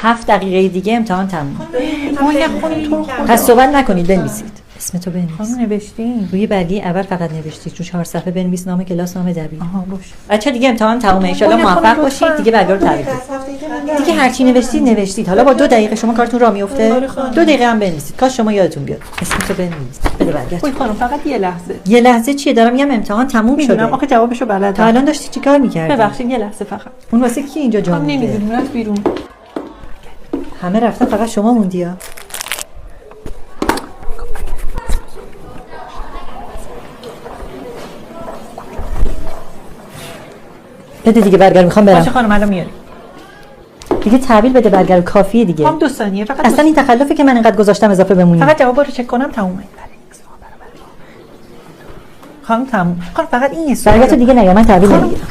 7 دقیقه دیگه امتحان تموم. ما نخونیم تو پس صحبت نکنید، بنویسید. اسم تو بنویس. خانم نوشتین روی برگه اول فقط نوشتید، رو 4 صفحه بنویس نام کلاس، نام دبیر. آها باشه. بچه‌ها دیگه امتحان تمومه، ان شاءالله موفق باشید. دیگه برگه رو تحویل بدید. دیگه هر چی نوشتید. حالا با 2 دقیقه شما کارتون راه میفته. 2 دقیقه هم بنویسید. کاش شما یادتون بیاد. اسم تو بنویس. بده برگه. وای خانم فقط یه لحظه. یه لحظه چیه؟ دارم میگم امتحان تموم شده. میدونم آخه جوابشو بلدم. تا الان داشتی چیکار می‌کردی؟ ببخشید یه لحظه فقط. اون واسه کی اینجا جا مونده؟ نمیدونم رفت بیرون. همه رفتن فقط شما موندی ها. بده دیگه برگر، میخوام برم. باشه خانم الان میاریم. دیگه تحویل بده برگر، کافیه دیگه. خانم 2 ثانیه فقط. اصلا این تخلفی که من اینقدر گذاشتم اضافه بمونی. فقط جوابا رو چک کنم تمومه. خانم تموم. خانم فقط این یه سوال. برگرتو دیگه نیا، من تحویل نمیگیرم.